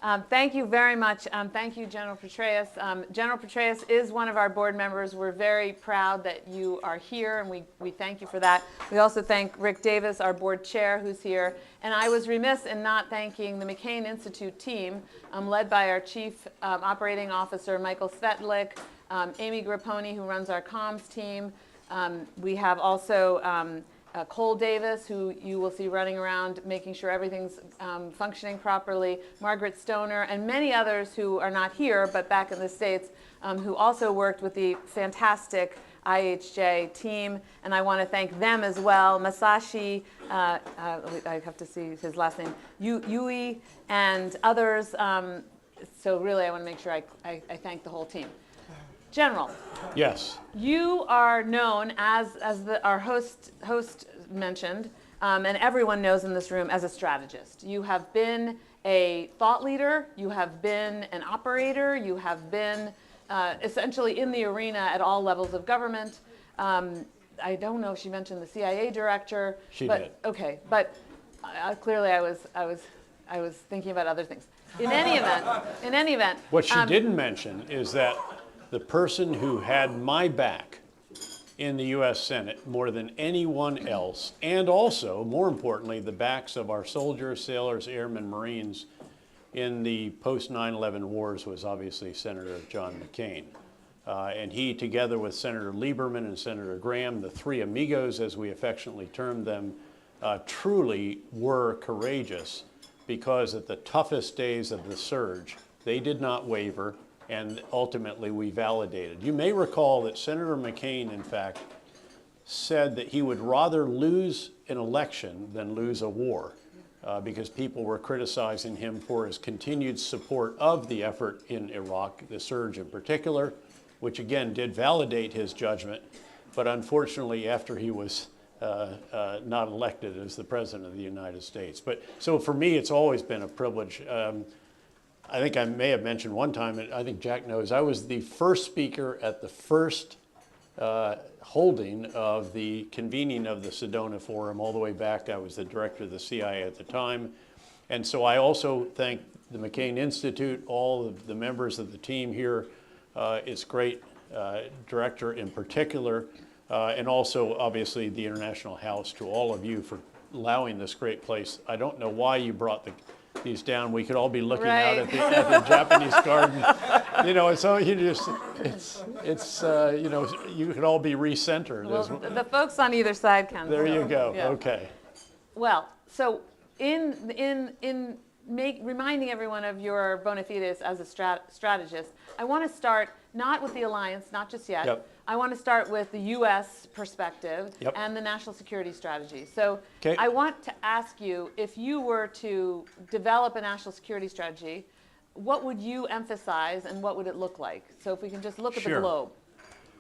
Thank you very much. Thank you, General Petraeus. General Petraeus is one of our board members. We're very proud that you are here, and we thank you for that. We also thank Rick Davis, our board chair, who's here. And I was remiss in not thanking the McCain Institute team, led by our Chief Operating Officer, Michael Svetlik, Amy Grapponi, who runs our comms team. We have also Cole Davis, who you will see running around making sure everything's functioning properly, Margaret Stoner, and many others who are not here but back in the States, who also worked with the fantastic IHJ team, and I want to thank them as well. Masashi, I have to see his last name, Yui, and others. So really I want to make sure I thank the whole team. General. Yes. You are known as our host mentioned, and everyone knows in this room, as a strategist. You have been a thought leader. You have been an operator. You have been essentially in the arena at all levels of government. I don't know if she mentioned the CIA director. She did. Okay, but clearly I was thinking about other things. In any event. What she didn't mention is that the person who had my back in the U.S. Senate more than anyone else, and also, more importantly, the backs of our soldiers, sailors, airmen, Marines in the post-9/11 wars, was obviously Senator John McCain. And he, together with Senator Lieberman and Senator Graham, the three amigos, as we affectionately termed them, truly were courageous, because at the toughest days of the surge, they did not waver. And ultimately, we validated. You may recall that Senator McCain, in fact, said that he would rather lose an election than lose a war, because people were criticizing him for his continued support of the effort in Iraq, the surge in particular, which again did validate his judgment. But unfortunately, after he was not elected as the President of the United States. But so for me, it's always been a privilege. I think I may have mentioned one time, and I think Jack knows, I was the first speaker at the first holding of the convening of the Sedona Forum all the way back. I was the director of the CIA at the time. And so I also thank the McCain Institute, all of the members of the team here, its great director in particular, and also obviously the International House, to all of you for allowing this great place. I don't know why you brought these down. We could all be looking out at the Japanese garden, you know. So you just, you know, you could all be recentered. Well, the folks on either side can. There you go. Yeah. Okay. Well, so in reminding everyone of your bona fides as a strategist, I want to start not with the alliance, not just yet. Yep. I want to start with the U.S. perspective Yep. and the national security strategy. So okay. I want to ask you, if you were to develop a national security strategy, what would you emphasize and what would it look like? So if we can just look at the globe.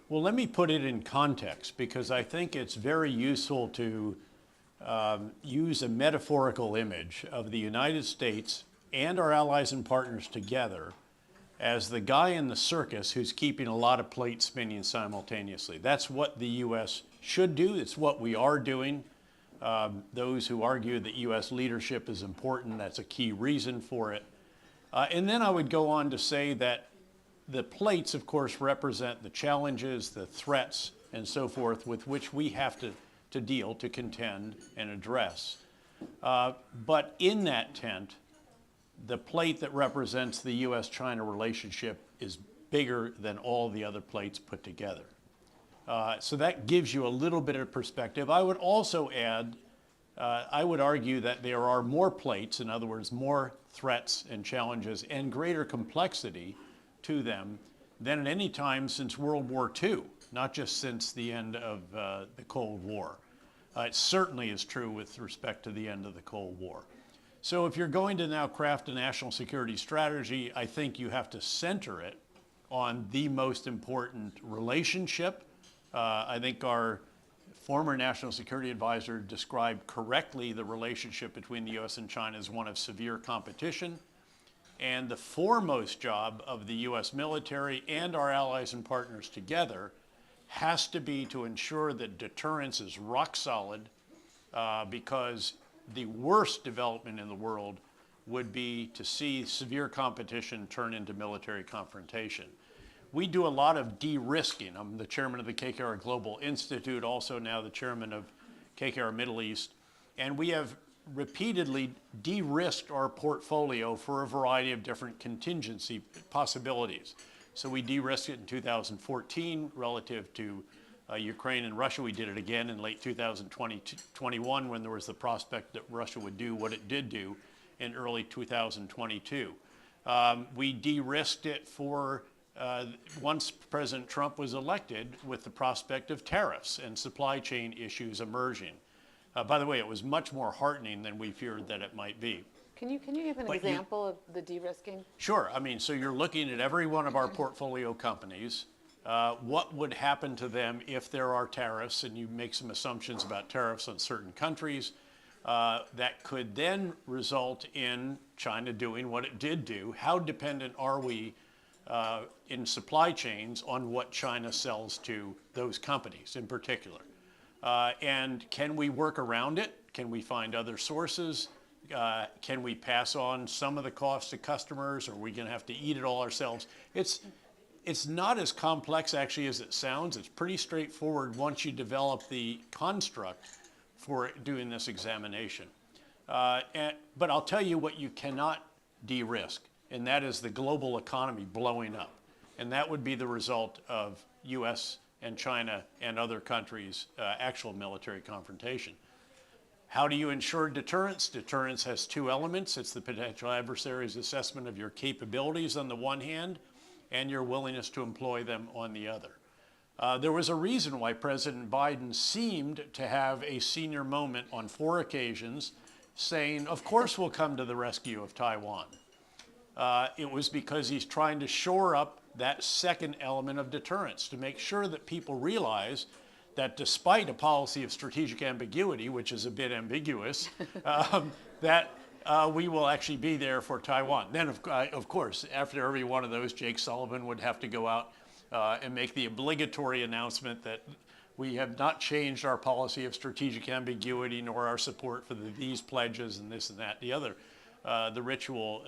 Well, let me put it in context, because I think it's very useful to use a metaphorical image of the United States and our allies and partners together as the guy in the circus who's keeping a lot of plates spinning simultaneously. That's what the U.S. should do. It's what we are doing. Those who argue that U.S. leadership is important, that's a key reason for it. And then I would go on to say that the plates, of course, represent the challenges, the threats, and so forth with which we have to deal, to contend, and address. But in that tent, the plate that represents the U.S.-China relationship is bigger than all the other plates put together. So that gives you a little bit of perspective. I would also add, I would argue that there are more plates, in other words, more threats and challenges and greater complexity to them than at any time since World War II, not just since the end of the Cold War. It certainly is true with respect to the end of the Cold War. So if you're going to now craft a national security strategy, I think you have to center it on the most important relationship. I think our former National Security Advisor described correctly the relationship between the U.S. and China as one of severe competition. And the foremost job of the U.S. military and our allies and partners together has to be to ensure that deterrence is rock solid, because the worst development in the world would be to see severe competition turn into military confrontation. We do a lot of de-risking. I'm the chairman of the KKR Global Institute, also now the chairman of KKR Middle East, and we have repeatedly de-risked our portfolio for a variety of different contingency possibilities. So we de-risked it in 2014 relative to Ukraine and Russia. We did it again in late 2021 when there was the prospect that Russia would do what it did do in early 2022. We de-risked it for once President Trump was elected with the prospect of tariffs and supply chain issues emerging. By the way, it was much more heartening than we feared that it might be. Can you give an example of the de-risking? Sure. I mean, so you're looking at every one of our portfolio companies. What would happen to them if there are tariffs, and you make some assumptions about tariffs on certain countries that could then result in China doing what it did do. How dependent are we in supply chains on what China sells to those companies in particular? And can we work around it? Can we find other sources? Can we pass on some of the costs to customers? Or are we going to have to eat it all ourselves? It's not as complex actually as it sounds. It's pretty straightforward once you develop the construct for doing this examination. But I'll tell you what you cannot de-risk, and that is the global economy blowing up. And that would be the result of US and China and other countries' actual military confrontation. How do you ensure deterrence? Deterrence has two elements. It's the potential adversary's assessment of your capabilities on the one hand, and your willingness to employ them on the other. There was a reason why President Biden seemed to have a senior moment on 4 occasions saying, of course we'll come to the rescue of Taiwan. It was because he's trying to shore up that second element of deterrence, to make sure that people realize that despite a policy of strategic ambiguity, which is a bit ambiguous, that we will actually be there for Taiwan. Then, of course, after every one of those, Jake Sullivan would have to go out and make the obligatory announcement that we have not changed our policy of strategic ambiguity nor our support for these pledges and this and that, the other, the ritual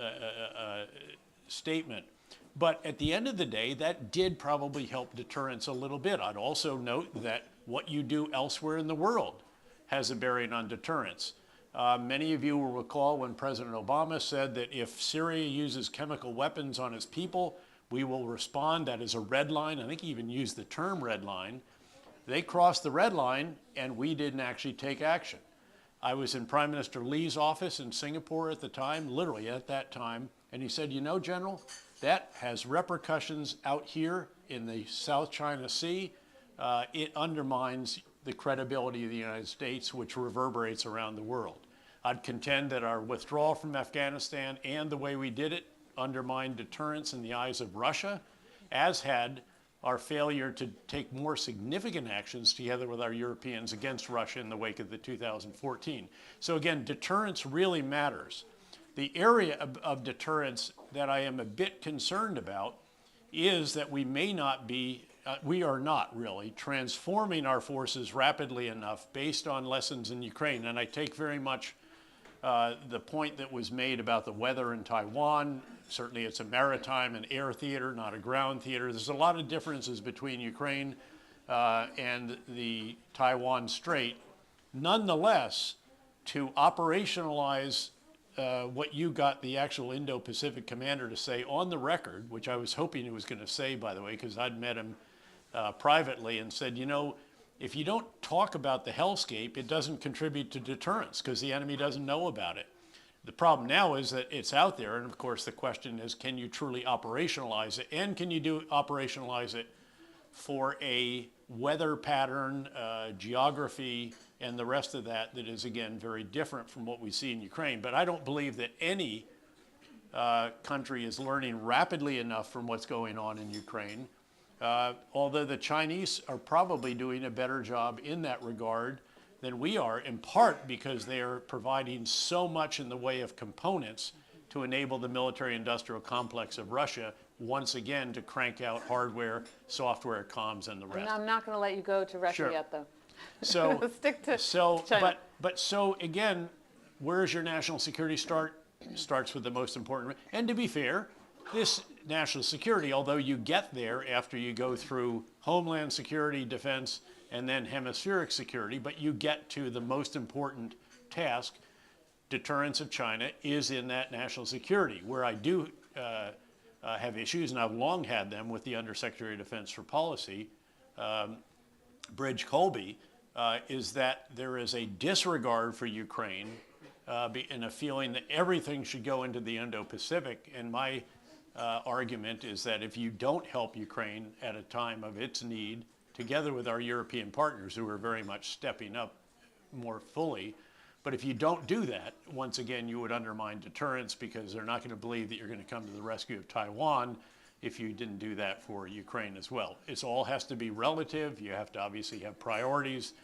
statement. But at the end of the day, that did probably help deterrence a little bit. I'd also note that what you do elsewhere in the world has a bearing on deterrence. Many of you will recall when President Obama said that if Syria uses chemical weapons on its people, we will respond. That is a red line. I think he even used the term red line. They crossed the red line, and we didn't actually take action. I was in Prime Minister Lee's office in Singapore at the time, literally at that time, and he said, you know, General, that has repercussions out here in the South China Sea. It undermines the credibility of the United States, which reverberates around the world. I'd contend that our withdrawal from Afghanistan and the way we did it undermined deterrence in the eyes of Russia, as had our failure to take more significant actions together with our Europeans against Russia in the wake of the 2014. So again, deterrence really matters. The area of deterrence that I am a bit concerned about is that we may not be we are not really transforming our forces rapidly enough based on lessons in Ukraine. And I take very much the point that was made about the weather in Taiwan. Certainly it's a maritime and air theater, not a ground theater. There's a lot of differences between Ukraine and the Taiwan Strait. Nonetheless, to operationalize what you got the actual Indo-Pacific commander to say on the record, which I was hoping he was going to say, by the way, because I'd met him privately and said, you know, if you don't talk about the hellscape, it doesn't contribute to deterrence because the enemy doesn't know about it. The problem now is that it's out there, and of course the question is, can you truly operationalize it, and can you operationalize it for a weather pattern, geography, and the rest of that is, again, very different from what we see in Ukraine. But I don't believe that any country is learning rapidly enough from what's going on in Ukraine, although the Chinese are probably doing a better job in that regard than we are, in part because they are providing so much in the way of components to enable the military-industrial complex of Russia, once again, to crank out hardware, software, comms, and the rest. I'm not going to let you go to Russia Sure. yet, though. So, Stick to so China. but so again, where does your national security start? starts with the most important. And to be fair, this national security, although you get there after you go through homeland security, defense, and then hemispheric security, but you get to the most important task, deterrence of China, is in that national security, where I do have issues, and I've long had them with the Undersecretary of Defense for Policy, Bridge Colby, is that there is a disregard for Ukraine and a feeling that everything should go into the Indo-Pacific. And my argument is that if you don't help Ukraine at a time of its need, together with our European partners who are very much stepping up more fully, but if you don't do that, once again, you would undermine deterrence, because they're not going to believe that you're going to come to the rescue of Taiwan if you didn't do that for Ukraine as well. It all has to be relative. You have to obviously have priorities.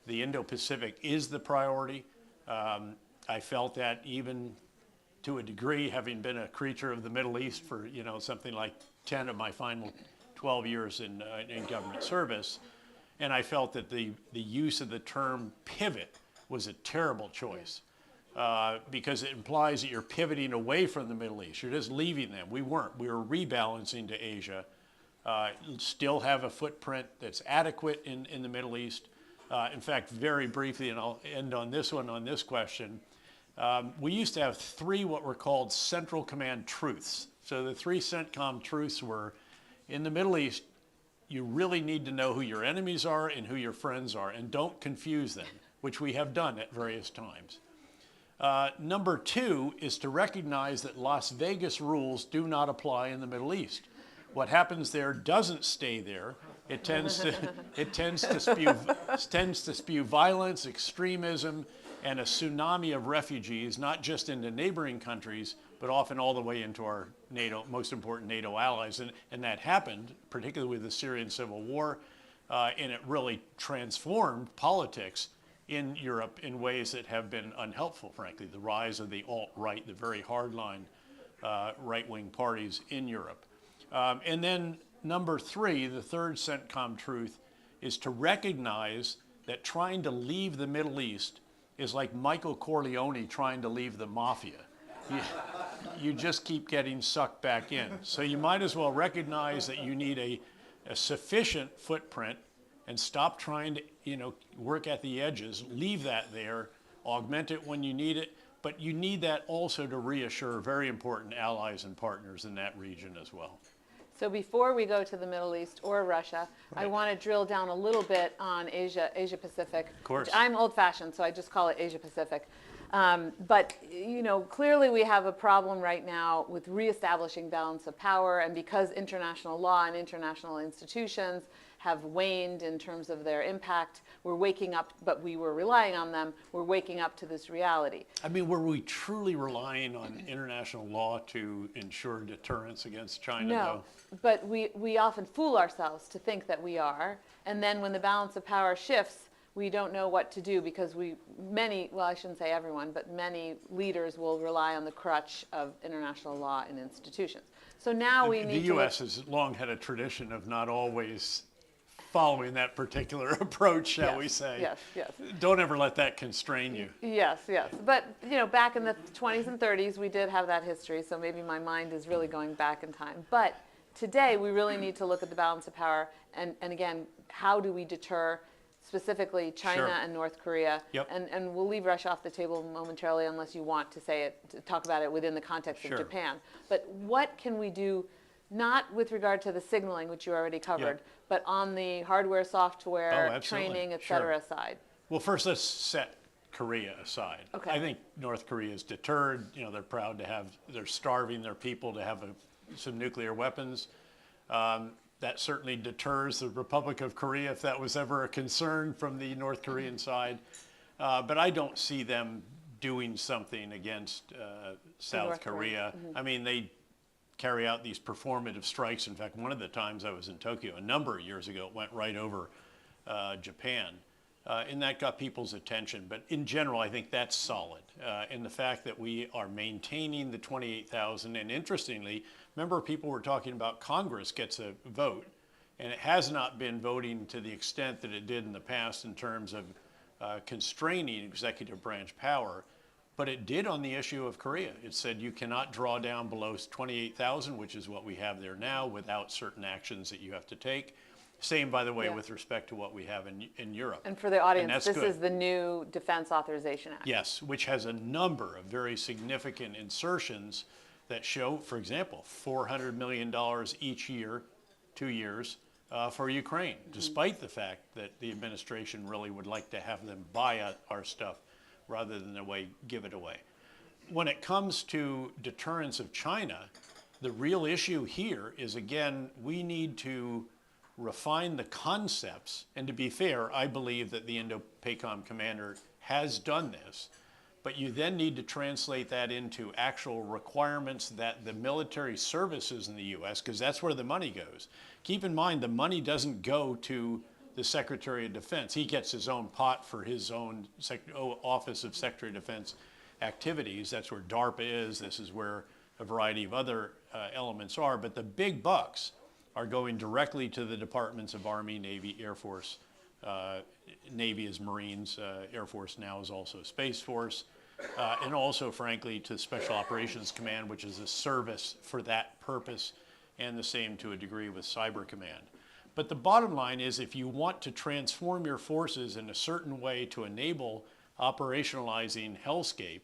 The Indo-Pacific is the priority. I felt that even to a degree, having been a creature of the Middle East for something like 10 of my final 12 years in government service, and I felt that the use of the term pivot was a terrible choice, because it implies that you're pivoting away from the Middle East. You're just leaving them. We weren't. We were rebalancing to Asia, still have a footprint that's adequate in the Middle East. In fact, very briefly, and I'll end on this one, on this question, we used to have 3 what were called Central Command truths. So the 3 CENTCOM truths were, in the Middle East, you really need to know who your enemies are and who your friends are, and don't confuse them, which we have done at various times. Number 2 is to recognize that Las Vegas rules do not apply in the Middle East. What happens there doesn't stay there. It tends to spew violence, extremism, and a tsunami of refugees, not just into neighboring countries, but often all the way into our NATO, most important NATO allies. And that happened, particularly with the Syrian civil war, and it really transformed politics in Europe in ways that have been unhelpful, frankly. The rise of the alt-right, the very hardline right-wing parties in Europe. And then number 3, the third CENTCOM truth, is to recognize that trying to leave the Middle East is like Michael Corleone trying to leave the mafia. You just keep getting sucked back in. So you might as well recognize that you need a sufficient footprint and stop trying to work at the edges, leave that there, augment it when you need it, but you need that also to reassure very important allies and partners in that region as well. So before we go to the Middle East or Russia, I want to drill down a little bit on Asia Pacific. Of course. I'm old-fashioned, so I just call it Asia Pacific. But clearly we have a problem right now with reestablishing balance of power, and because international law and international institutions have waned in terms of their impact, we're waking up, but we were relying on them, we're waking up to this reality. I mean, were we truly relying on international law to ensure deterrence against China, No, but we often fool ourselves to think that we are, and then when the balance of power shifts, we don't know what to do, because well, I shouldn't say everyone, but many leaders will rely on the crutch of international law and institutions. So now we need to... The U.S. has long had a tradition of not always following that particular approach, shall we say. Yes, yes. Don't ever let that constrain you. Yes, yes. But, back in the 20s and 30s, we did have that history, so maybe my mind is really going back in time. But today, we really need to look at the balance of power, and again, how do we deter specifically China and North Korea? Yep. And we'll leave Russia off the table momentarily unless you want to talk about it within the context of Japan. But what can we do, not with regard to the signaling, which you already covered, but on the hardware, software, training, et cetera side? Well, first let's set Korea aside. Okay. I think North Korea is deterred. They're proud to have, they're starving their people to have some nuclear weapons. That certainly deters the Republic of Korea if that was ever a concern from the North Korean side. But I don't see them doing something against South Korea. I mean, they carry out these performative strikes. In fact, one of the times I was in Tokyo a number of years ago, it went right over Japan. And that got people's attention. But in general, I think that's solid. And the fact that we are maintaining the 28,000, and interestingly, remember people were talking about Congress gets a vote, and it has not been voting to the extent that it did in the past in terms of constraining executive branch power. But it did on the issue of Korea. It said you cannot draw down below 28,000, which is what we have there now, without certain actions that you have to take. Same, by the way, with respect to what we have in Europe. And for the audience, this good. is the new Defense Authorization Act. Yes, which has a number of very significant insertions that show, for example, $400 million each year, 2 years, for Ukraine, despite the fact that the administration really would like to have them buy our stuff rather than give it away. When it comes to deterrence of China, the real issue here is, again, we need to refine the concepts. And to be fair, I believe that the Indo-PACOM commander has done this, but you then need to translate that into actual requirements that the military services in the U.S., because that's where the money goes. Keep in mind, the money doesn't go to the Secretary of Defense. He gets his own pot for his own Office of Secretary of Defense activities. That's where DARPA is. This is where a variety of other elements are. But the big bucks are going directly to the departments of Army, Navy, Air Force. Navy is Marines, Air Force now is also Space Force, and also, frankly, to Special Operations Command, which is a service for that purpose, and the same to a degree with Cyber Command. But the bottom line is, if you want to transform your forces in a certain way to enable operationalizing hellscape,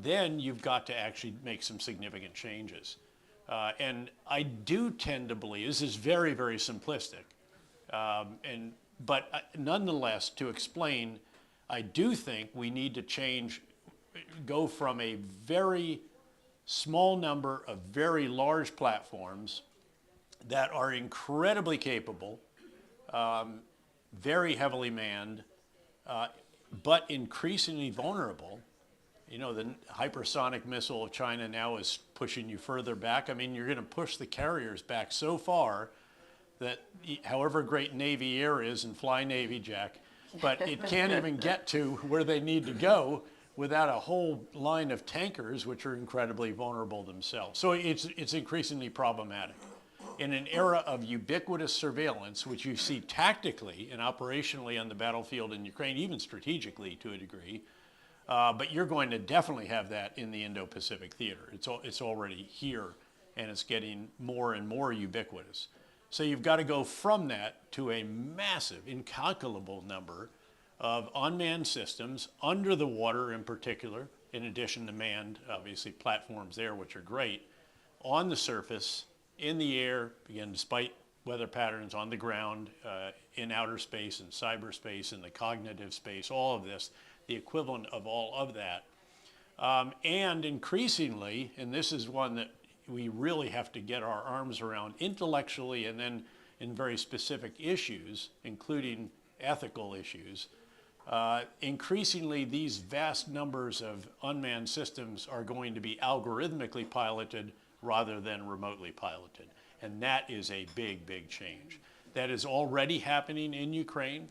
then you've got to actually make some significant changes. And I do tend to believe, this is very, very simplistic, but nonetheless, to explain, I do think we need to go from a very small number of very large platforms that are incredibly capable, very heavily manned, but increasingly vulnerable. You know, the hypersonic missile of China now is pushing you further back. I mean, you're going to push the carriers back so far that however great Navy Air is, and fly Navy, Jack, but it can't even get to where they need to go without a whole line of tankers, which are incredibly vulnerable themselves. So it's increasingly problematic. In an era of ubiquitous surveillance, which you see tactically and operationally on the battlefield in Ukraine, even strategically to a degree, but you're going to definitely have that in the Indo-Pacific theater. It's already here, and it's getting more and more ubiquitous. So you've got to go from that to a massive, incalculable number of unmanned systems, under the water in particular, in addition to manned, obviously, platforms there, which are great, on the surface, in the air, again, despite weather patterns, on the ground, in outer space and cyberspace, in the cognitive space, all of this, the equivalent of all of that. And increasingly, and this is one that we really have to get our arms around intellectually, and then in very specific issues, including ethical issues, increasingly these vast numbers of unmanned systems are going to be algorithmically piloted rather than remotely piloted. And that is a big, big change. That is already happening in Ukraine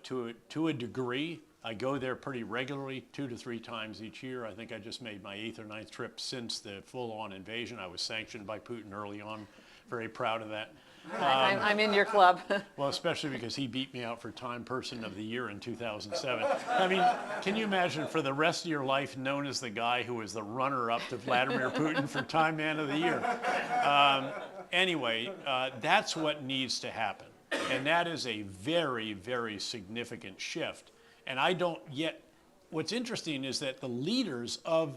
to a degree. I go there pretty regularly, 2 to 3 times each year. I think I just made my 8th or 9th trip since the full-on invasion. I was sanctioned by Putin early on. Very proud of that. I'm in your club. Well, especially because he beat me out for Time Person of the Year in 2007. I mean, can you imagine for the rest of your life known as the guy who was the runner-up to Vladimir Putin for Time Man of the Year? Anyway, that's what needs to happen. And that is a very, very significant shift. And I don't yet, what's interesting is that the leaders of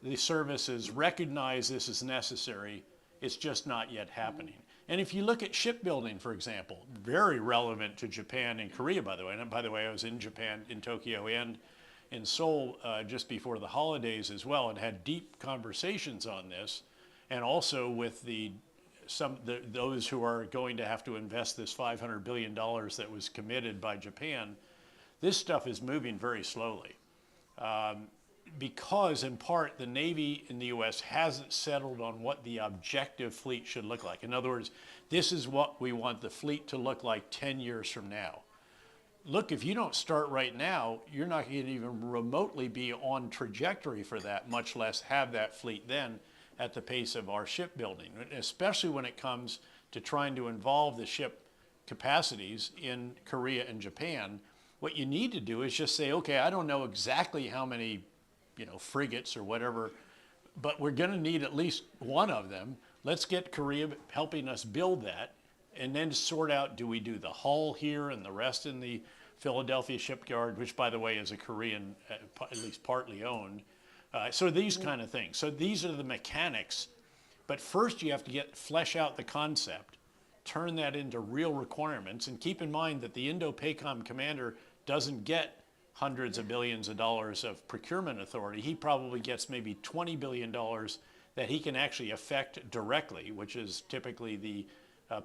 the services recognize this is necessary. It's just not yet happening. And if you look at shipbuilding, for example, very relevant to Japan and Korea, by the way. And by the way, I was in Japan, in Tokyo and in Seoul just before the holidays as well, and had deep conversations on this. And also with those who are going to have to invest this $500 billion that was committed by Japan. This stuff is moving very slowly because, in part, the Navy in the U.S. hasn't settled on what the objective fleet should look like. In other words, this is what we want the fleet to look like 10 years from now. Look, if you don't start right now, you're not going to even remotely be on trajectory for that, much less have that fleet then at the pace of our shipbuilding, especially when it comes to trying to involve the ship capacities in Korea and Japan. What you need to do is just say, okay, I don't know exactly how many frigates or whatever, but we're going to need at least one of them. Let's get Korea helping us build that, and then sort out, do we do the hull here and the rest in the Philadelphia shipyard, which, by the way, is a Korean, at least partly owned. So these kind of things. So these are the mechanics. But first you have to flesh out the concept, turn that into real requirements, and keep in mind that the Indo-PACOM commander doesn't get hundreds of billions of dollars of procurement authority. He probably gets maybe $20 billion that he can actually affect directly, which is typically the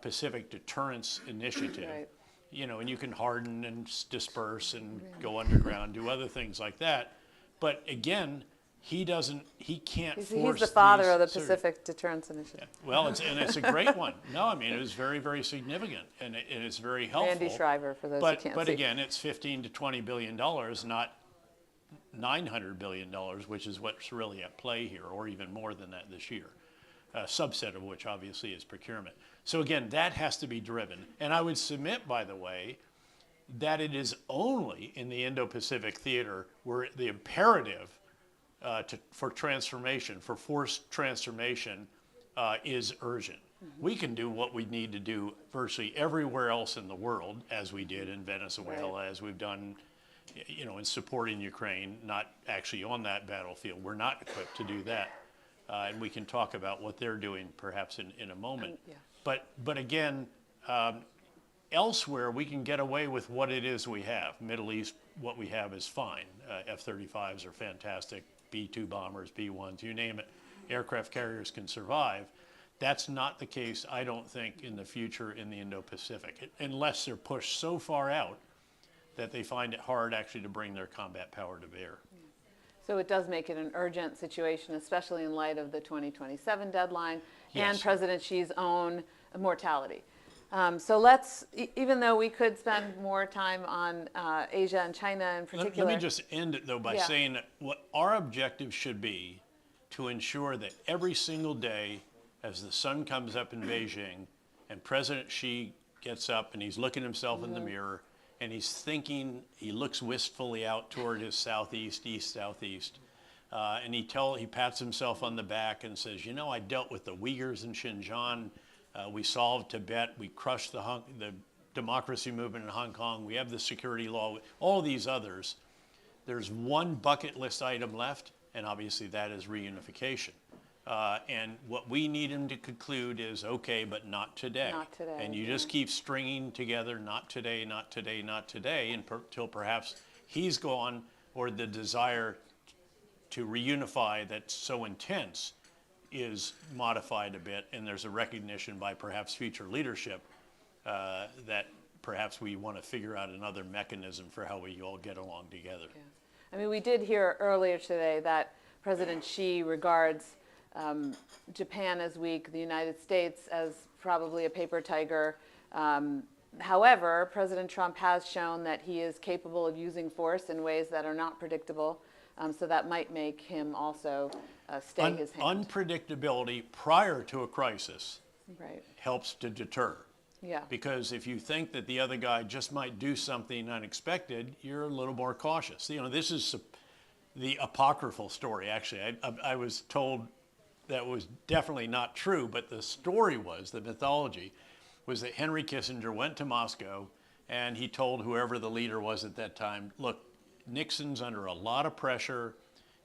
Pacific Deterrence Initiative. Right. And you can harden and disperse and go underground, do other things like that. But again, he can't force. He's the father of the certain, Pacific Deterrence Initiative. well, it's a great one. No, I mean, it was very, very significant, and it's very helpful. Andy Shriver, for those who can't see. But again, it's $15 to $20 billion, not $900 billion, which is what's really at play here, or even more than that this year. A subset of which obviously is procurement. So again, that has to be driven. And I would submit, by the way, that it is only in the Indo-Pacific theater where the imperative for transformation, for forced transformation, is urgent. We can do what we need to do virtually everywhere else in the world, as we did in Venezuela, right. as we've done, in supporting Ukraine, not actually on that battlefield. We're not equipped to do that. And we can talk about what they're doing perhaps in a moment. Yeah. But again, elsewhere we can get away with what it is we have. Middle East, what we have is fine. F-35s are fantastic. B-2 bombers, B-1s, you name it. Aircraft carriers can survive. That's not the case, I don't think, in the future in the Indo-Pacific, unless they're pushed so far out that they find it hard actually to bring their combat power to bear. So it does make it an urgent situation, especially in light of the 2027 deadline Yes. and President Xi's own mortality. So let's, even though we could spend more time on Asia and China in particular. Let me just end it, though, by saying that what our objective should be to ensure that every single day as the sun comes up in Beijing and President Xi gets up and he's looking himself in the mirror and he's thinking, he looks wistfully out toward his southeast, east-southeast, and he pats himself on the back and says, I dealt with the Uyghurs in Xinjiang. We solved Tibet. We crushed the democracy movement in Hong Kong. We have the security law. All these others. There's one bucket list item left, and obviously that is reunification. And what we need him to conclude is, okay, but not today. Not today. And you just keep stringing together, not today, not today, not today, until perhaps he's gone, or the desire to reunify that's so intense is modified a bit, and there's a recognition by perhaps future leadership that perhaps we want to figure out another mechanism for how we all get along together. Yeah. I mean, we did hear earlier today that President Xi regards Japan as weak, the United States as probably a paper tiger. However, President Trump has shown that he is capable of using force in ways that are not predictable, so that might make him also stay his hand. Unpredictability prior to a crisis Right. helps to deter. Yeah. Because if you think that the other guy just might do something unexpected, you're a little more cautious. This is the apocryphal story, actually. I was told that was definitely not true, but the story was, the mythology, was that Henry Kissinger went to Moscow and he told whoever the leader was at that time, look, Nixon's under a lot of pressure.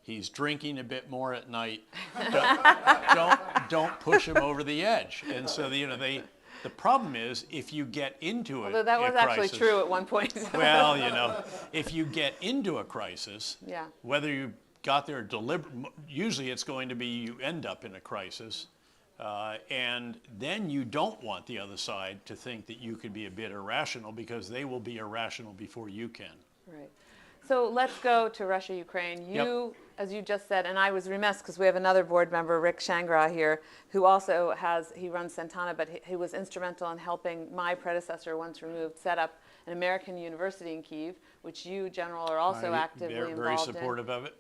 He's drinking a bit more at night. Don't push him over the edge. And so the problem is if you get into Although that was actually true at one point. Well, if you get into a crisis, Yeah. whether you got there usually it's going to be you end up in a crisis, and then you don't want the other side to think that you could be a bit irrational, because they will be irrational before you can. Right. So let's go to Russia, Ukraine. You, as you just said, and I was remiss because we have another board member, Rick Shangra, here, who also he runs Santana, but he was instrumental in helping my predecessor, once removed, set up an American university in Kyiv, which you, General, are also actively involved in. Very supportive of it.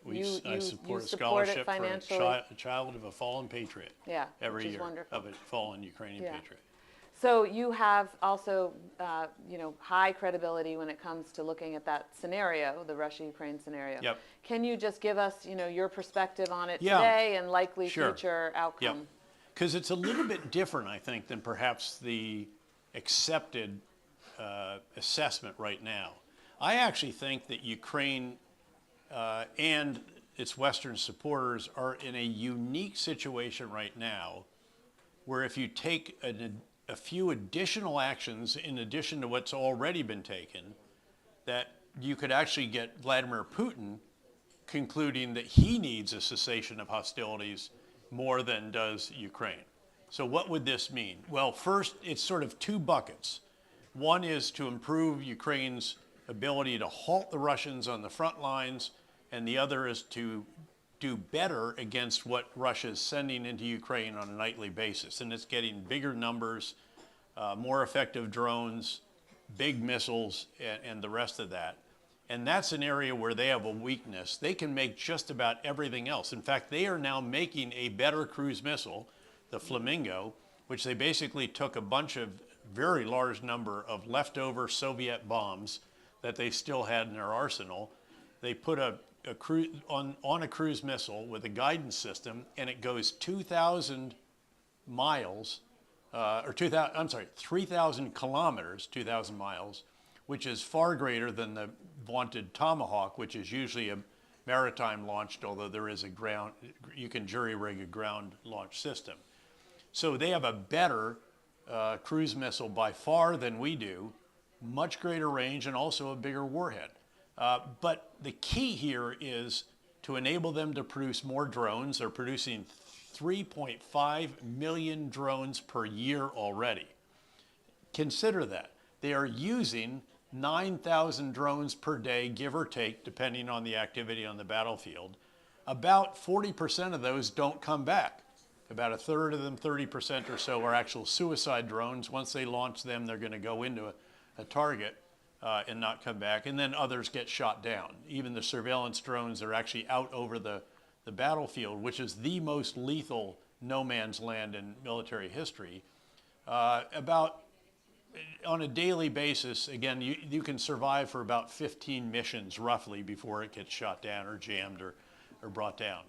I support a scholarship for a child of a fallen patriot. Yeah, every which is year wonderful. of a fallen Ukrainian patriot. So you have also, high credibility when it comes to looking at that scenario, the Russia-Ukraine scenario. Yep. Can you just give us, your perspective on it Yeah. today and likely Sure. future outcome? Yep. Because it's a little bit different, I think, than perhaps the accepted assessment right now. I actually think that Ukraine and its Western supporters are in a unique situation right now where if you take a few additional actions in addition to what's already been taken, that you could actually get Vladimir Putin concluding that he needs a cessation of hostilities more than does Ukraine. So what would this mean? Well, first, it's sort of two buckets. One is to improve Ukraine's ability to halt the Russians on the front lines, and the other is to do better against what Russia is sending into Ukraine on a nightly basis. And it's getting bigger numbers, more effective drones, big missiles, and the rest of that. And that's an area where they have a weakness. They can make just about everything else. In fact, they are now making a better cruise missile, the Flamingo, which they basically took a bunch of very large number of leftover Soviet bombs that they still had in their arsenal. They put on a cruise missile with a guidance system, and it goes 2,000 miles, 3,000 kilometers, 2,000 miles, which is far greater than the vaunted Tomahawk, which is usually a maritime launched, although there is you can jury-rig a ground launch system. So they have a better cruise missile by far than we do, much greater range, and also a bigger warhead. But the key here is to enable them to produce more drones. They're producing 3.5 million drones per year already. Consider that. They are using 9,000 drones per day, give or take, depending on the activity on the battlefield. About 40% of those don't come back. About a third of them, 30% or so, are actual suicide drones. Once they launch them, they're going to go into a target and not come back, and then others get shot down. Even the surveillance drones are actually out over the battlefield, which is the most lethal no man's land in military history. On a daily basis, again, you can survive for about 15 missions roughly before it gets shot down or jammed or brought down.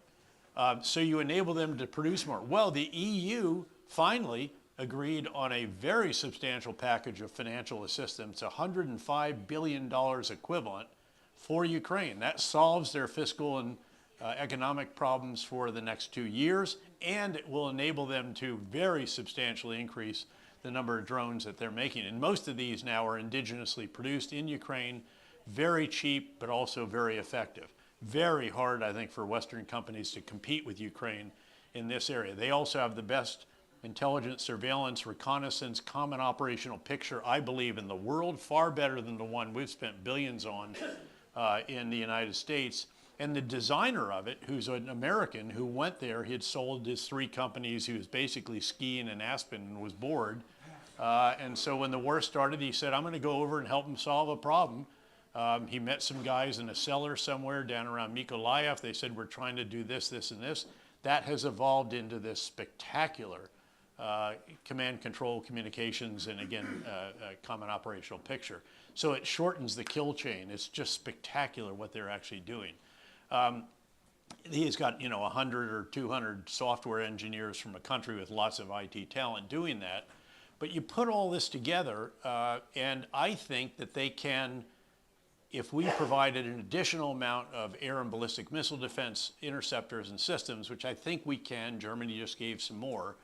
So you enable them to produce more. Well, the EU finally agreed on a very substantial package of financial assistance, $105 billion equivalent for Ukraine. That solves their fiscal and economic problems for the next 2 years, and it will enable them to very substantially increase the number of drones that they're making. And most of these now are indigenously produced in Ukraine, very cheap, but also very effective. Very hard, I think, for Western companies to compete with Ukraine in this area. They also have the best intelligence, surveillance, reconnaissance, common operational picture, I believe, in the world, far better than the one we've spent billions on in the United States. And the designer of it, who's an American who went there, he had sold his 3 companies, he was basically skiing in Aspen and was bored. And so when the war started, he said, I'm going to go over and help him solve a problem. He met some guys in a cellar somewhere down around Mykolaiv. They said, we're trying to do this, this, and this. That has evolved into this spectacular command control communications and, again, common operational picture. So it shortens the kill chain. It's just spectacular what they're actually doing. He's got 100 or 200 software engineers from a country with lots of IT talent doing that. But you put all this together, and I think that they can, if we provided an additional amount of air and ballistic missile defense interceptors and systems, which I think we can, Germany just gave some more,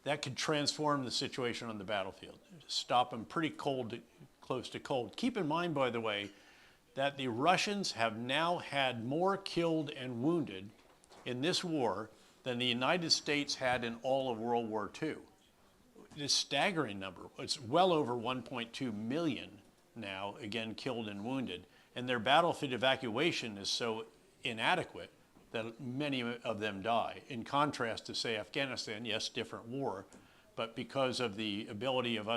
that could transform the situation on the battlefield, stop them pretty close to cold. Keep in mind, by the way, that the Russians have now had more killed and wounded in this war than the United States had in all of World War II. This staggering number. It's well over 1.2 million now, again, killed and wounded. And their battlefield evacuation is so inadequate that many of them die. In contrast to, say, Afghanistan, yes, different war, but because of the ability of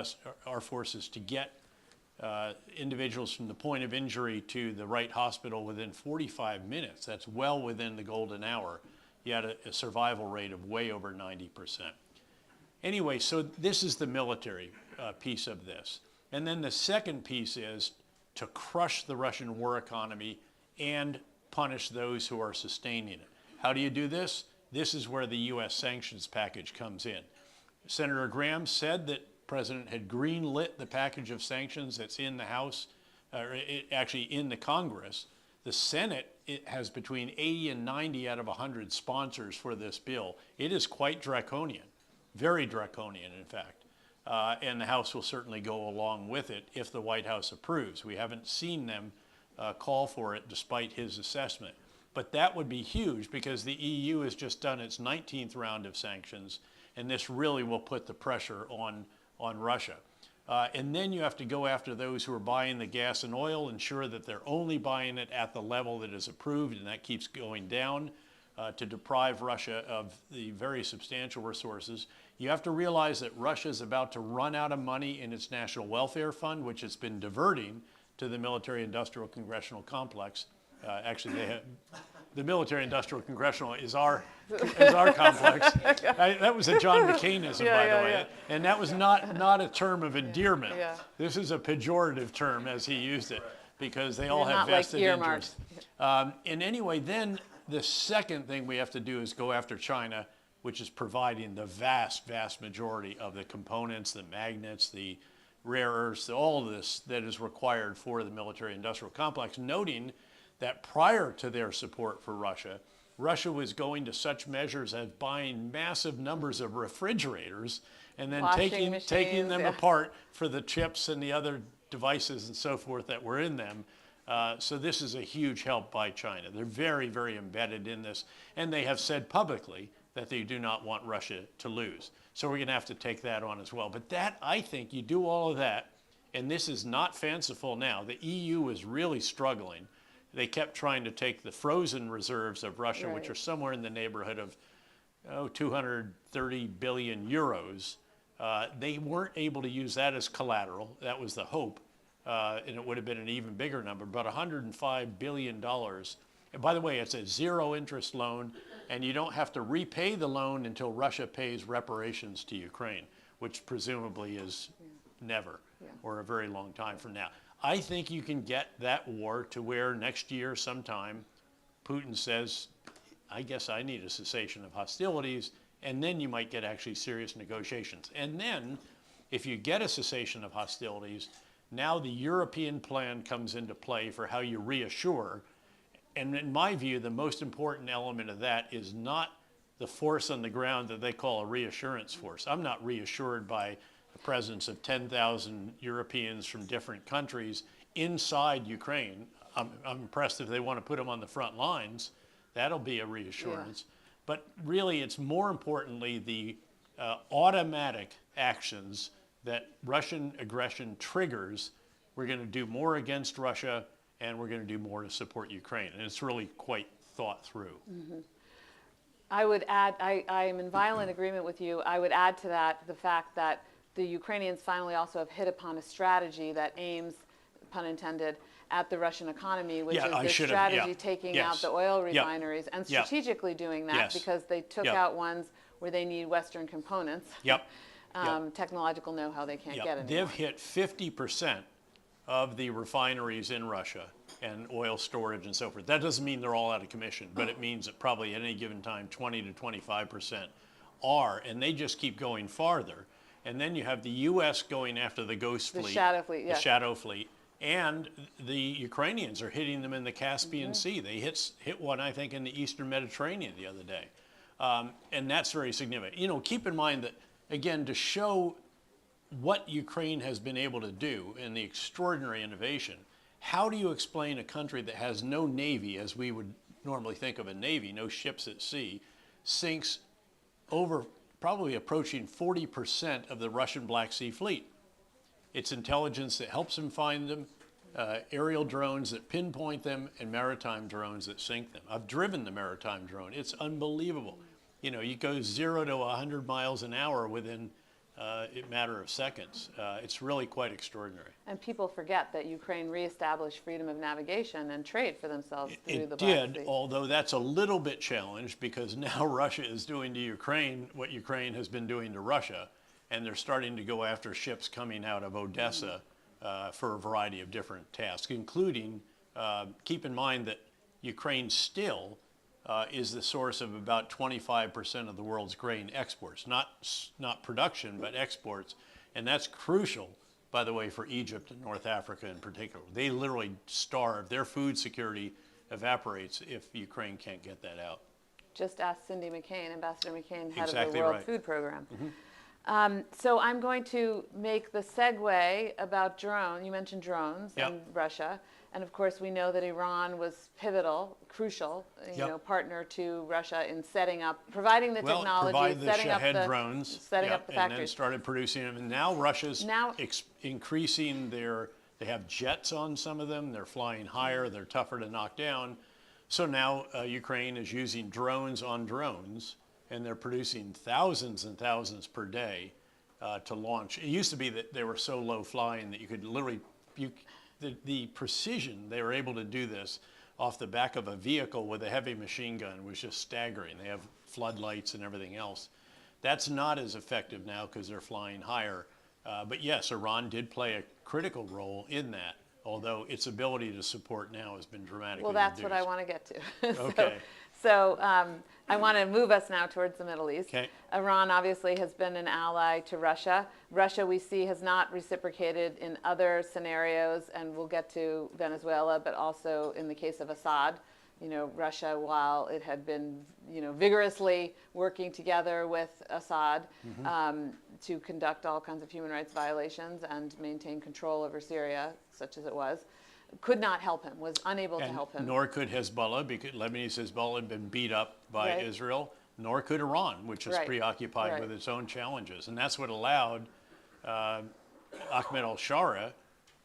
our forces to get individuals from the point of injury to the right hospital within 45 minutes, that's well within the golden hour, you had a survival rate of way over 90%. Anyway, so this is the military piece of this. And then the second piece is to crush the Russian war economy and punish those who are sustaining it. How do you do this? This is where the U.S. sanctions package comes in. Senator Graham said that the President had green-lit the package of sanctions that's in the House, actually in the Congress. The Senate, it has between 80 and 90 out of 100 sponsors for this bill. It is quite draconian, very draconian, in fact. And the House will certainly go along with it if the White House approves. We haven't seen them call for it despite his assessment. But that would be huge because the EU has just done its 19th round of sanctions, and this really will put the pressure on Russia. And then you have to go after those who are buying the gas and oil, ensure that they're only buying it at the level that is approved, and that keeps going down to deprive Russia of the very substantial resources. You have to realize that Russia is about to run out of money in its National Welfare Fund, which it's been diverting to the military-industrial congressional complex. Actually, the military-industrial congressional is our complex. That was a John McCainism, by the way. And that was not a term of endearment. Yeah. This is a pejorative term, as he used it, because they all have not vested like earmarks. interest. And anyway, then the second thing we have to do is go after China, which is providing the vast, vast majority of the components, the magnets, the rare earths, all of this that is required for the military-industrial complex, noting that prior to their support for Russia, Russia was going to such measures as buying massive numbers of refrigerators and then taking them apart for the chips and the other devices and so forth that were in them. So this is a huge help by China. They're very, very embedded in this, and they have said publicly that they do not want Russia to lose. So we're going to have to take that on as well. But that, I think, you do all of that, and this is not fanciful now. The EU is really struggling. They kept trying to take the frozen reserves of Russia, which are somewhere in the neighborhood of 230 billion euros. They weren't able to use that as collateral. That was the hope, and it would have been an even bigger number, but $105 billion. And by the way, it's a zero-interest loan, and you don't have to repay the loan until Russia pays reparations to Ukraine, which presumably is never, or a very long time from now. I think you can get that war to where next year sometime Putin says, I guess I need a cessation of hostilities, and then you might get actually serious negotiations. And then if you get a cessation of hostilities, now the European plan comes into play for how you reassure. And in my view, the most important element of that is not the force on the ground that they call a reassurance force. I'm not reassured by the presence of 10,000 Europeans from different countries inside Ukraine. I'm impressed if they want to put them on the front lines. That'll be a reassurance. But really, it's more importantly the automatic actions that Russian aggression triggers. We're going to do more against Russia, and we're going to do more to support Ukraine. And it's really quite thought through. Mm-hmm. I would add, I am in violent agreement with you. I would add to that the fact that the Ukrainians finally also have hit upon a strategy that aims, pun intended, at the Russian economy, which is the strategy taking out the oil refineries and strategically doing that because they took out ones where they need Western components, technological know-how they can't get anymore. They've hit 50% of the refineries in Russia and oil storage and so forth. That doesn't mean they're all out of commission, but it means that probably at any given time 20 to 25% are, and they just keep going farther. And then you have the U.S. going after the ghost fleet, the shadow fleet, and the Ukrainians are hitting them in the Caspian Sea. They hit one, I think, in the Eastern Mediterranean the other day, and that's very significant. You know, keep in mind that, again, to show what Ukraine has been able to do and the extraordinary innovation, how do you explain a country that has no navy, as we would normally think of a navy, no ships at sea, sinks over probably approaching 40% of the Russian Black Sea fleet? It's intelligence that helps them find them, aerial drones that pinpoint them, and maritime drones that sink them. I've driven the maritime drone. It's unbelievable. You know, you go 0 to 100 miles an hour within a matter of seconds. It's really quite extraordinary. And people forget that Ukraine reestablished freedom of navigation and trade for themselves through the It Black did, Sea. although that's a little bit challenged because now Russia is doing to Ukraine what Ukraine has been doing to Russia, and they're starting to go after ships coming out of Odessa for a variety of different tasks, including, keep in mind that Ukraine still is the source of about 25% of the world's grain exports, not production, but exports, and that's crucial, by the way, for Egypt and North Africa in particular. They literally starve. Their food security evaporates if Ukraine can't get that out. Just ask Cindy McCain, Ambassador McCain, head of Exactly the World right. Food Program. So I'm going to make the segue about drone. You mentioned drones Yep. and Russia. And of course, we know that Iran was pivotal, crucial, Yep. partner to Russia in setting up, providing the technology, provide the setting up Shahed the drones, setting yep, up the and then factories. started producing them. And now Russia's Now- increasing they have jets on some of them. They're flying higher. They're tougher to knock down. So now Ukraine is using drones on drones, and they're producing thousands and thousands per day to launch. It used to be that they were so low flying that you could literally, the precision they were able to do this off the back of a vehicle with a heavy machine gun was just staggering. They have floodlights and everything else. That's not as effective now because they're flying higher. But yes, Iran did play a critical role in that, although its ability to support now has been dramatically Well, that's reduced. what I want to get to. Okay. So I want to move us now towards the Middle East. Okay. Iran obviously has been an ally to Russia. Russia, we see, has not reciprocated in other scenarios, and we'll get to Venezuela, but also in the case of Assad. Russia, while it had been, vigorously working together with Assad to conduct all kinds of human rights violations and maintain control over Syria, such as it was, could not help him, was unable to help him. Nor could Hezbollah, because Lebanese Hezbollah had been beat up by Right. Israel, nor could Iran, which is Right. preoccupied Right. with its own challenges. And that's what allowed Ahmed al-Shara,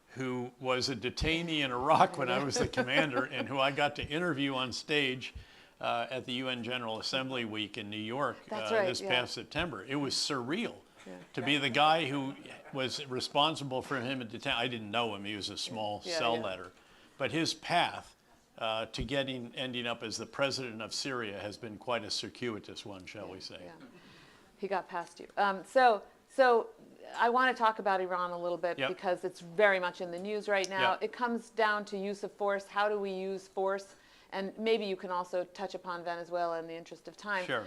who was a detainee in Iraq when I was the commander, and who I got to interview on stage at the UN General Assembly Week in New York That's right, this yeah. past September. It was surreal to be the guy who was responsible for him at detention. I didn't know him. He was a small cell yeah. letter. But his path to ending up as the president of Syria has been quite a circuitous one, shall we say. Yeah. He got past you. So I want to talk about Iran a little bit Yep. because it's very much in the news right now. Yep. It comes down to use of force. How do we use force? And maybe you can also touch upon Venezuela in the interest of time. Sure.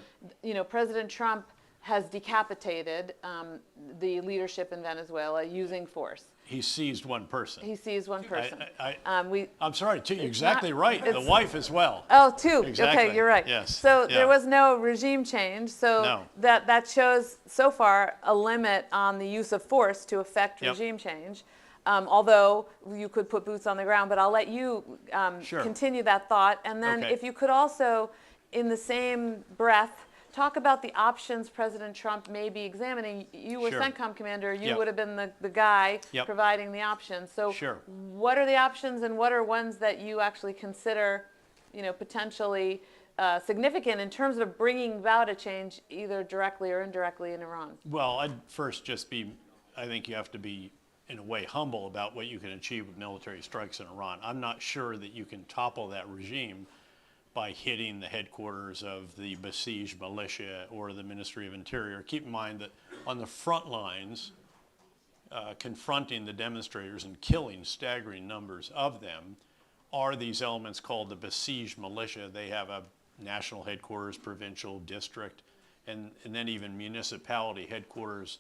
President Trump has decapitated the leadership in Venezuela using force. He seized one person. He seized one person. I'm sorry, too. You're It's exactly not- right. The it's- wife as well. Oh, two. Exactly. Okay, you're right. Yes. So Yeah. there was no regime change. So No. that shows so far a limit on the use of force to affect Yep. regime change. Although you could put boots on the ground, but I'll let you Sure. continue that thought. And then Okay. if you could also, in the same breath, talk about the options President Trump may be examining. You were Sure. CENTCOM commander. You Yep. would have been the guy Yep. providing the options. So Sure. what are the options, and what are ones that you actually consider, potentially significant in terms of bringing about a change, either directly or indirectly in Iran? Well, I'd first I think you have to be, in a way, humble about what you can achieve with military strikes in Iran. I'm not sure that you can topple that regime by hitting the headquarters of the besieged militia or the Ministry of Interior. Keep in mind that on the front lines, confronting the demonstrators and killing staggering numbers of them are these elements called the besieged militia. They have a national headquarters, provincial, district, and then even municipality headquarters.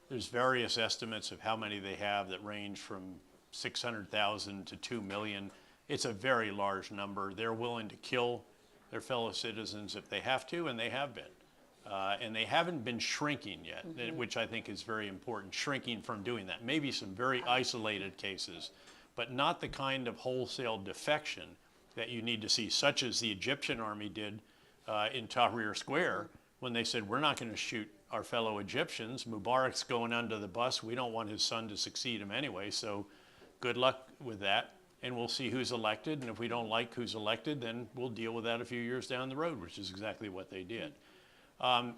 There's various estimates of how many they have that range from 600,000 to 2 million. It's a very large number. They're willing to kill their fellow citizens if they have to, and they have been. And they haven't been shrinking yet, which I think is very important, shrinking from doing that. Maybe some very isolated cases, but not the kind of wholesale defection that you need to see, such as the Egyptian army did in Tahrir Square, when they said, we're not going to shoot our fellow Egyptians. Mubarak's going under the bus. We don't want his son to succeed him anyway, so good luck with that. And we'll see who's elected, and if we don't like who's elected, then we'll deal with that a few years down the road, which is exactly what they did.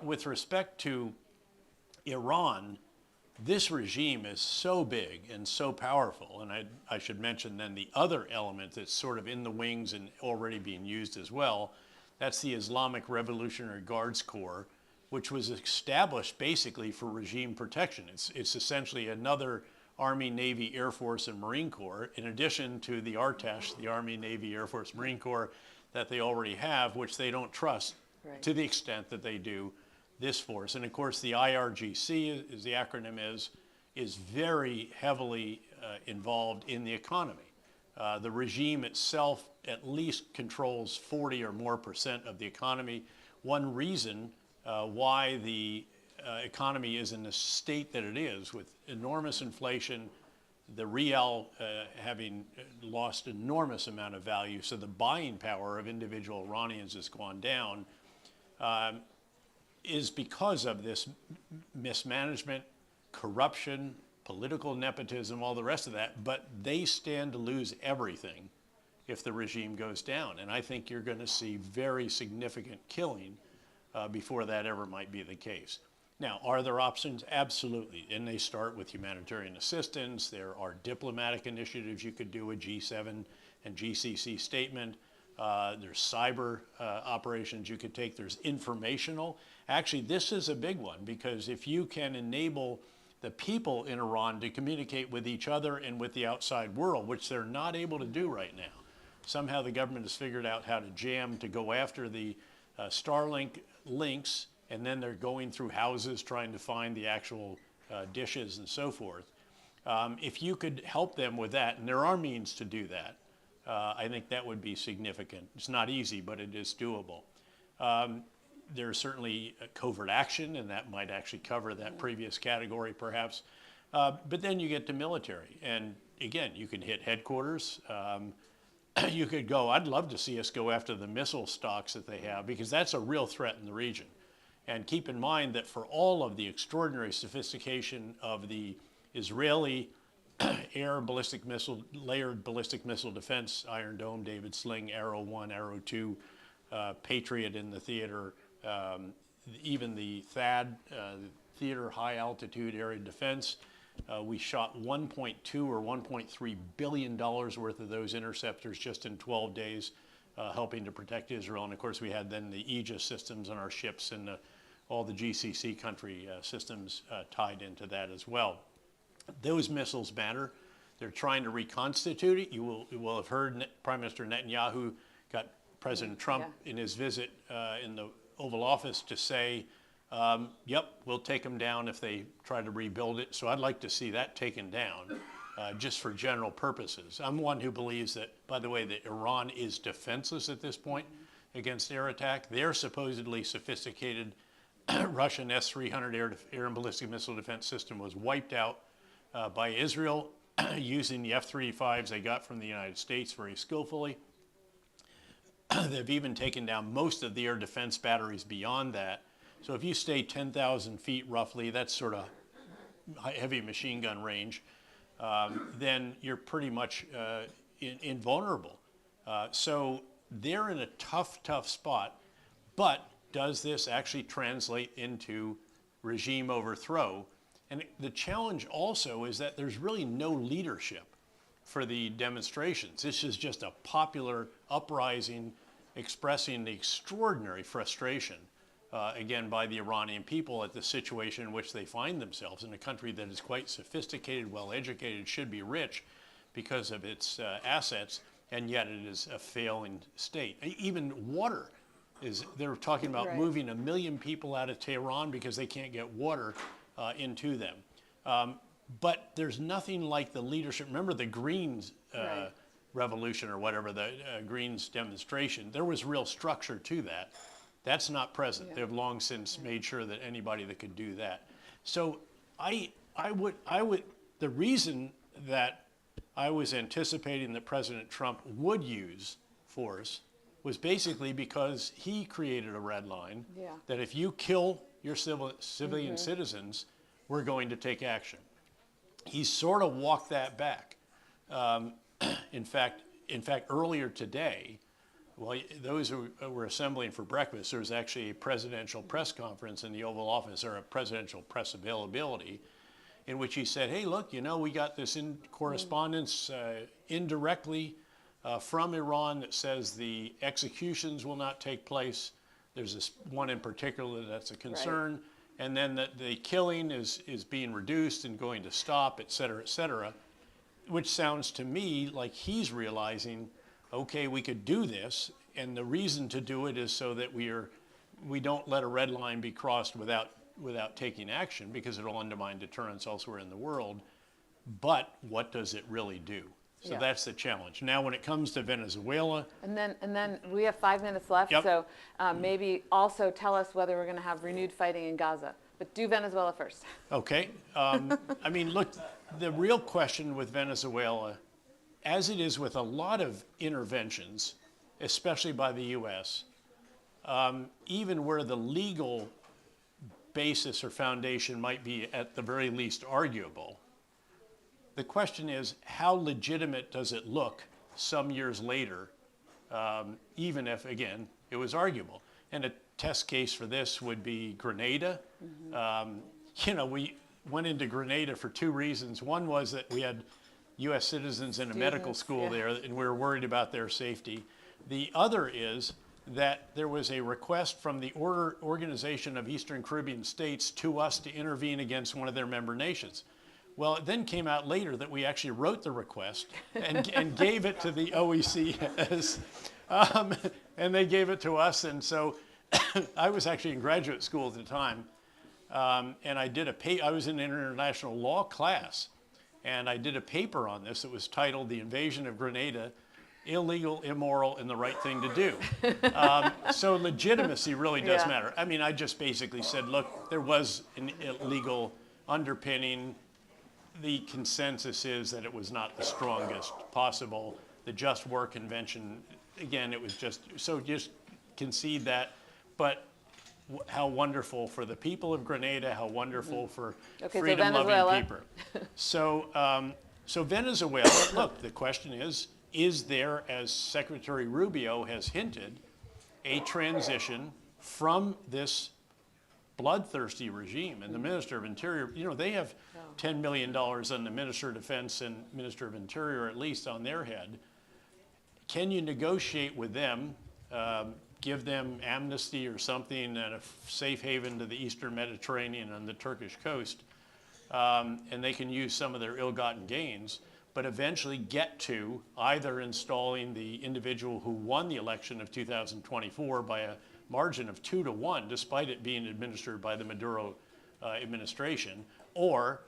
With respect to Iran, this regime is so big and so powerful, and I should mention then the other element that's sort of in the wings and already being used as well. That's the Islamic Revolutionary Guards Corps, which was established basically for regime protection. It's essentially another Army, Navy, Air Force, and Marine Corps, in addition to the ARTESH, the Army, Navy, Air Force, Marine Corps, that they already have, which they don't trust to the extent that they do this force. And of course, the IRGC, as the acronym is very heavily involved in the economy. The regime itself at least controls 40 or more % of the economy. One reason why the economy is in the state that it is, with enormous inflation, the rial having lost enormous amount of value, so the buying power of individual Iranians has gone down, is because of this mismanagement, corruption, political nepotism, all the rest of that. But they stand to lose everything if the regime goes down. And I think you're going to see very significant killing before that ever might be the case. Now, are there options? Absolutely. And they start with humanitarian assistance. There are diplomatic initiatives you could do, a G7 and GCC statement. There's cyber operations you could take. There's informational. Actually, this is a big one, because if you can enable the people in Iran to communicate with each other and with the outside world, which they're not able to do right now. Somehow the government has figured out how to jam to go after the Starlink links, and then they're going through houses trying to find the actual dishes and so forth. If you could help them with that, and there are means to do that, I think that would be significant. It's not easy, but it is doable. There's certainly a covert action, and that might actually cover that previous category perhaps. But then you get to military, and again, you can hit headquarters. You could go, I'd love to see us go after the missile stocks that they have, because that's a real threat in the region. And keep in mind that for all of the extraordinary sophistication of the Israeli air ballistic missile, layered ballistic missile defense, Iron Dome, David Sling, Arrow 1, Arrow 2, Patriot in the theater, even the THAAD, Theater High Altitude Area Defense. We shot $1.2 or $1.3 billion worth of those interceptors just in 12 days, helping to protect Israel. And of course, we had then the Aegis systems on our ships, and all the GCC country systems tied into that as well. Those missiles matter. They're trying to reconstitute it. You will have heard Prime Minister Netanyahu got President Trump in his visit in the Oval Office to say, yep, we'll take them down if they try to rebuild it. So I'd like to see that taken down just for general purposes. I'm one who believes that, by the way, that Iran is defenseless at this point against air attack. Their supposedly sophisticated Russian S-300 air and ballistic missile defense system was wiped out by Israel using the F-35s they got from the United States very skillfully. They've even taken down most of the air defense batteries beyond that. So if you stay 10,000 feet roughly, that's sort of heavy machine gun range, then you're pretty much invulnerable. So they're in a tough spot. But does this actually translate into regime overthrow? And the challenge also is that there's really no leadership for the demonstrations. This is just a popular uprising expressing the extraordinary frustration, again, by the Iranian people at the situation in which they find themselves in a country that is quite sophisticated, well-educated, should be rich because of its assets, and yet it is a failing state. Even water is, they're talking about moving 1 million people out of Tehran because they can't get water into them. But there's nothing like the leadership. Remember the Greens revolution, or whatever, the Greens demonstration. There was real structure to that. That's not present. They've long since made sure that anybody that could do that. So I would, the reason that I was anticipating that President Trump would use force was basically because he created a red line that if you kill your civilian citizens, we're going to take action. He sort of walked that back. In fact, earlier today, well, those who were assembling for breakfast, there was actually a presidential press conference in the Oval Office, or a presidential press availability, in which he said, hey, look, you know, we got this in correspondence indirectly from Iran that says the executions will not take place. There's this one in particular that's a concern. Right. And then the killing is being reduced and going to stop, et cetera, which sounds to me like he's realizing, okay, we could do this, and the reason to do it is so that we don't let a red line be crossed without taking action, because it'll undermine deterrence elsewhere in the world. But what does it really do? So that's the challenge. Now, when it comes to Venezuela, and then we have 5 minutes left. Yep. So maybe also tell us whether we're going to have renewed fighting in Gaza. But do Venezuela first. Okay. I mean, look, the real question with Venezuela, as it is with a lot of interventions, especially by the U.S., even where the legal basis or foundation might be at the very least arguable, the question is, how legitimate does it look some years later, even if, again, it was arguable? And a test case for this would be Grenada. Mm-hmm. You know, we went into Grenada for 2 reasons. One was that we had U.S. citizens in a medical school there, and we were worried about their safety. The other is that there was a request from the Organization of Eastern Caribbean States to us to intervene against one of their member nations. Well, it then came out later that we actually wrote the request and gave it to the OECS, and they gave it to us. And so I was actually in graduate school at the time, and I was in an international law class, and I did a paper on this. It was titled "The Invasion of Grenada: Illegal, Immoral, and the Right Thing to Do." So legitimacy really does matter. I mean, I just basically said, look, there was an illegal underpinning. The consensus is that it was not the strongest possible. The Just War Convention, again, it was just concede that. But how wonderful for the people of Grenada, how wonderful for freedom-loving people. So Venezuela, look, the question is there, as Secretary Rubio has hinted, a transition from this bloodthirsty regime? And the Minister of Interior, you know, they have $10 million on the Minister of Defense and Minister of Interior, at least, on their head. Can you negotiate with them, give them amnesty or something, and a safe haven to the Eastern Mediterranean and the Turkish coast, and they can use some of their ill-gotten gains, but eventually get to either installing the individual who won the election of 2024 by a margin of 2-1, despite it being administered by the Maduro administration, or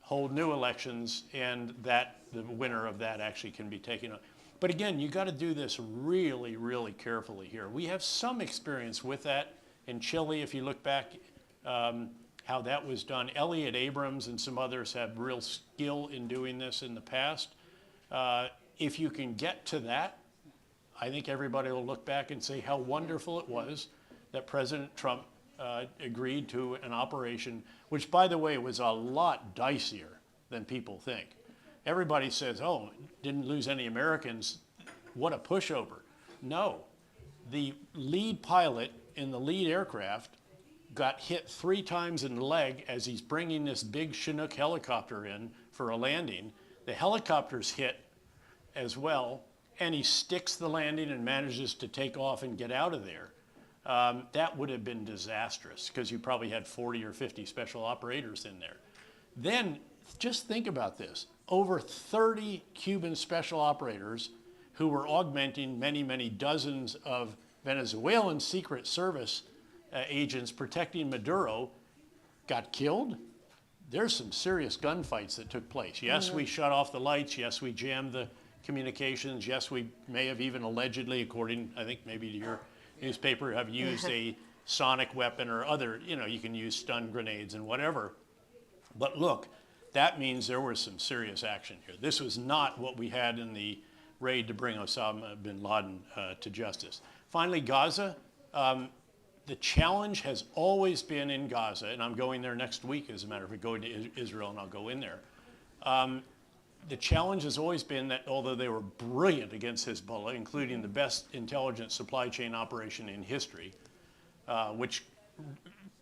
hold new elections, and that the winner of that actually can be taken on. But again, you got to do this really, really carefully here. We have some experience with that in Chile. If you look back, how that was done. Elliott Abrams and some others have real skill in doing this in the past. If you can get to that, I think everybody will look back and say how wonderful it was that President Trump agreed to an operation, which, by the way, was a lot dicier than people think. Everybody says, oh, didn't lose any Americans. What a pushover. No. The lead pilot in the lead aircraft got hit 3 times in the leg as he's bringing this big Chinook helicopter in for a landing. The helicopter's hit as well, and he sticks the landing and manages to take off and get out of there. That would have been disastrous, because you probably had 40 or 50 special operators in there. Then just think about this. Over 30 Cuban special operators who were augmenting many, many dozens of Venezuelan Secret Service agents protecting Maduro got killed. There's some serious gunfights that took place. Yes, we shut off the lights. Yes, we jammed the communications. Yes, we may have even allegedly, according, I think, maybe to your newspaper, have used a sonic weapon or other, you know, you can use stun grenades and whatever. But look, that means there was some serious action here. This was not what we had in the raid to bring Osama bin Laden to justice. Finally, Gaza. The challenge has always been in Gaza, and I'm going there next week, as a matter of fact, going to Israel, and I'll go in there. The challenge has always been that although they were brilliant against Hezbollah, including the best intelligence supply chain operation in history, which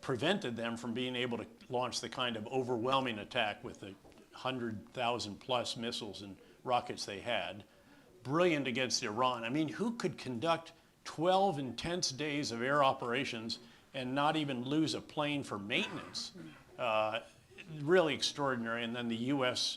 prevented them from being able to launch the kind of overwhelming attack with the 100,000 plus missiles and rockets they had. Brilliant against Iran. I mean, who could conduct 12 intense days of air operations and not even lose a plane for maintenance? Really extraordinary. And then the U.S.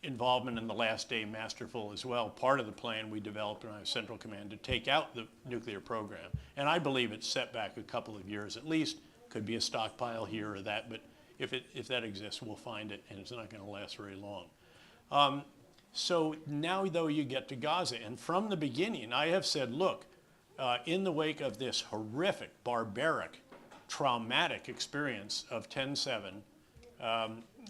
Involvement in the last day, masterful as well. Part of the plan we developed in our Central Command to take out the nuclear program. And I believe it's set back a couple of years at least. Could be a stockpile here or that, but if that exists, we'll find it, and it's not going to last very long. So now, though, you get to Gaza, and from the beginning, I have said, look, in the wake of this horrific, barbaric, traumatic experience of 10/7,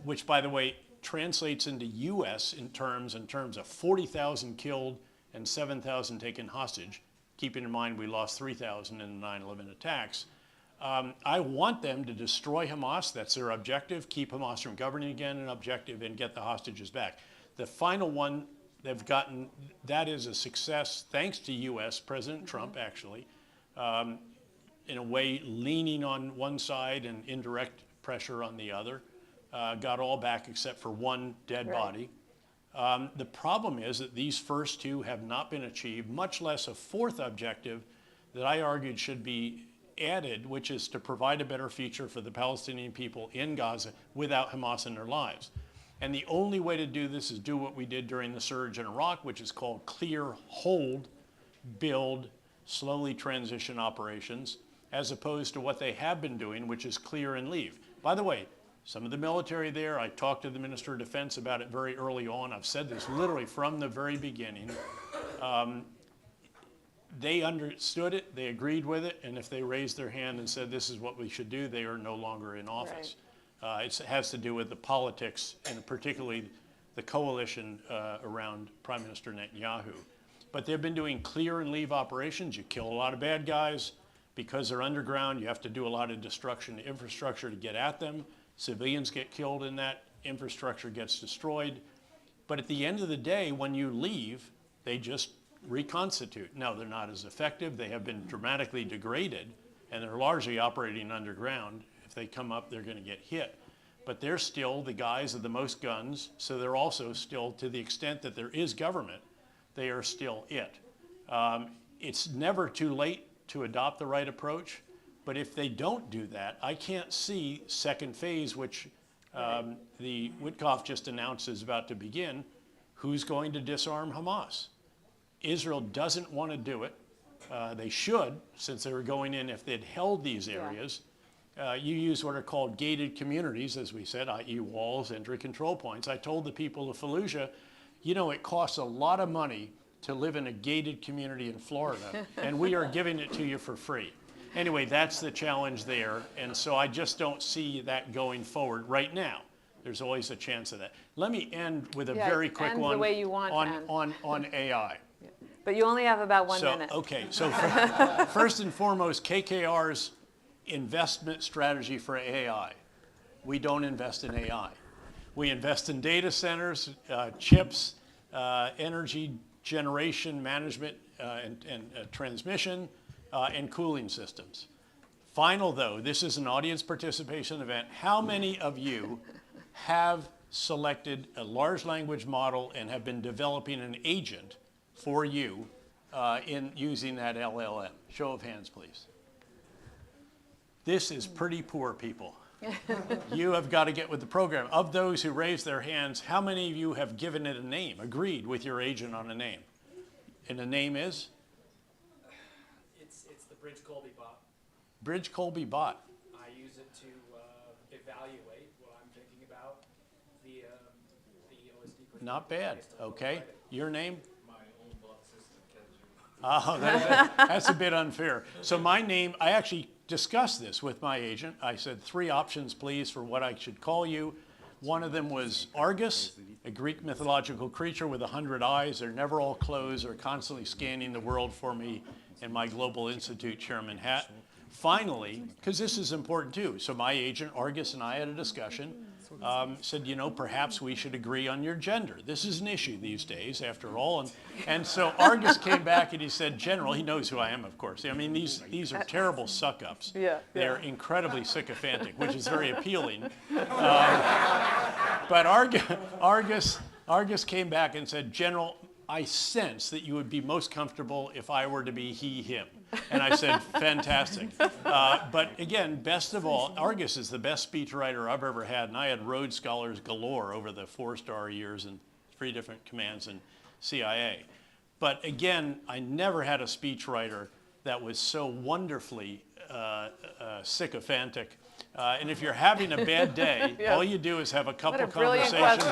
which, by the way, translates into U.S. in terms of 40,000 killed and 7,000 taken hostage, keeping in mind we lost 3,000 in the 9/11 attacks. I want them to destroy Hamas. That's their objective. Keep Hamas from governing again, an objective, and get the hostages back. The final one they've gotten, that is a success thanks to U.S. President Trump, actually, in a way leaning on one side and indirect pressure on the other. Got all back except for one dead body. The problem is that these first two have not been achieved, much less a fourth objective that I argued should be added, which is to provide a better future for the Palestinian people in Gaza without Hamas in their lives. And the only way to do this is do what we did during the surge in Iraq, which is called clear, hold, build, slowly transition operations, as opposed to what they have been doing, which is clear and leave. By the way, some of the military there, I talked to the Minister of Defense about it very early on. I've said this literally from the very beginning. They understood it, they agreed with it, and if they raised their hand and said this is what we should do, they are no longer in office. It has to do with the politics and particularly the coalition around Prime Minister Netanyahu. But they've been doing clear and leave operations. You kill a lot of bad guys. Because they're underground, you have to do a lot of destruction to infrastructure to get at them. Civilians get killed in that, infrastructure gets destroyed. But at the end of the day, when you leave, they just reconstitute. Now, they're not as effective. They have been dramatically degraded, and they're largely operating underground. If they come up, they're going to get hit. But they're still the guys with the most guns, so they're also still, to the extent that there is government, they are still it. It's never too late to adopt the right approach, but if they don't do that, I can't see second phase, which the Witkoff just announced is about to begin. Who's going to disarm Hamas? Israel doesn't want to do it. They should, since they were going in, if they'd held these areas. You use what are called gated communities, as we said, i.e. walls, entry control points. I told the people of Fallujah, you know, it costs a lot of money to live in a gated community in Florida, and we are giving it to you for free. Anyway, that's the challenge there, and so I just don't see that going forward right now. There's always a chance of that. Let me end with a very quick one the way you want, on AI. But you only have about 1 minute. Okay, so first and foremost, KKR's investment strategy for AI. We don't invest in AI. We invest in data centers, chips, energy generation management and transmission and cooling systems. Final though, this is an audience participation event. How many of you have selected a large language model and have been developing an agent for you in using that LLM? Show of hands, please. This is pretty poor, people. You have got to get with the program. Of those who raised their hands, how many of you have given it a name, agreed with your agent on a name? And the name is? It's the Bridge Colby bot. Bridge Colby bot. I use it to evaluate what I'm thinking about the OSD. Not bad. Okay. Your name? My own bot assistant, Oh, that's a bit unfair. So my name, I actually discussed this with my agent. I said 3 options, please, for what I should call you. One of them was Argus, a Greek mythological creature with 100 eyes. They're never all closed. They're constantly scanning the world for me in my Global Institute chairman hat. Finally, because this is important too, so my agent, Argus, and I had a discussion. said, you know, perhaps we should agree on your gender. This is an issue these days, after all. And so Argus came back and he said, General, he knows who I am, of course. I mean, these are terrible suck-ups. Yeah, They're incredibly sycophantic, which is very appealing. But Argus came back and said, General, I sense that you would be most comfortable if I were to be he, him. And I said, fantastic. But again, best of all, Argus is the best speechwriter I've ever had, and I had Rhodes Scholars galore over the 4-star years in 3 different commands in CIA. But again, I never had a speechwriter that was so wonderfully sycophantic. And if you're having a bad day, all you do is have a couple conversations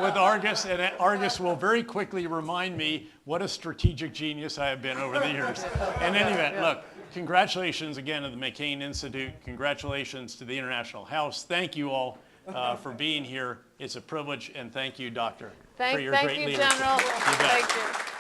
with Argus, and Argus will very quickly remind me what a strategic genius I have been over the years. In any event, look, congratulations again to the McCain Institute. Congratulations to the International House. Thank you all for being here. It's a privilege, and thank you, Doctor, for your great leadership. Thank you, General. You bet. Thank you.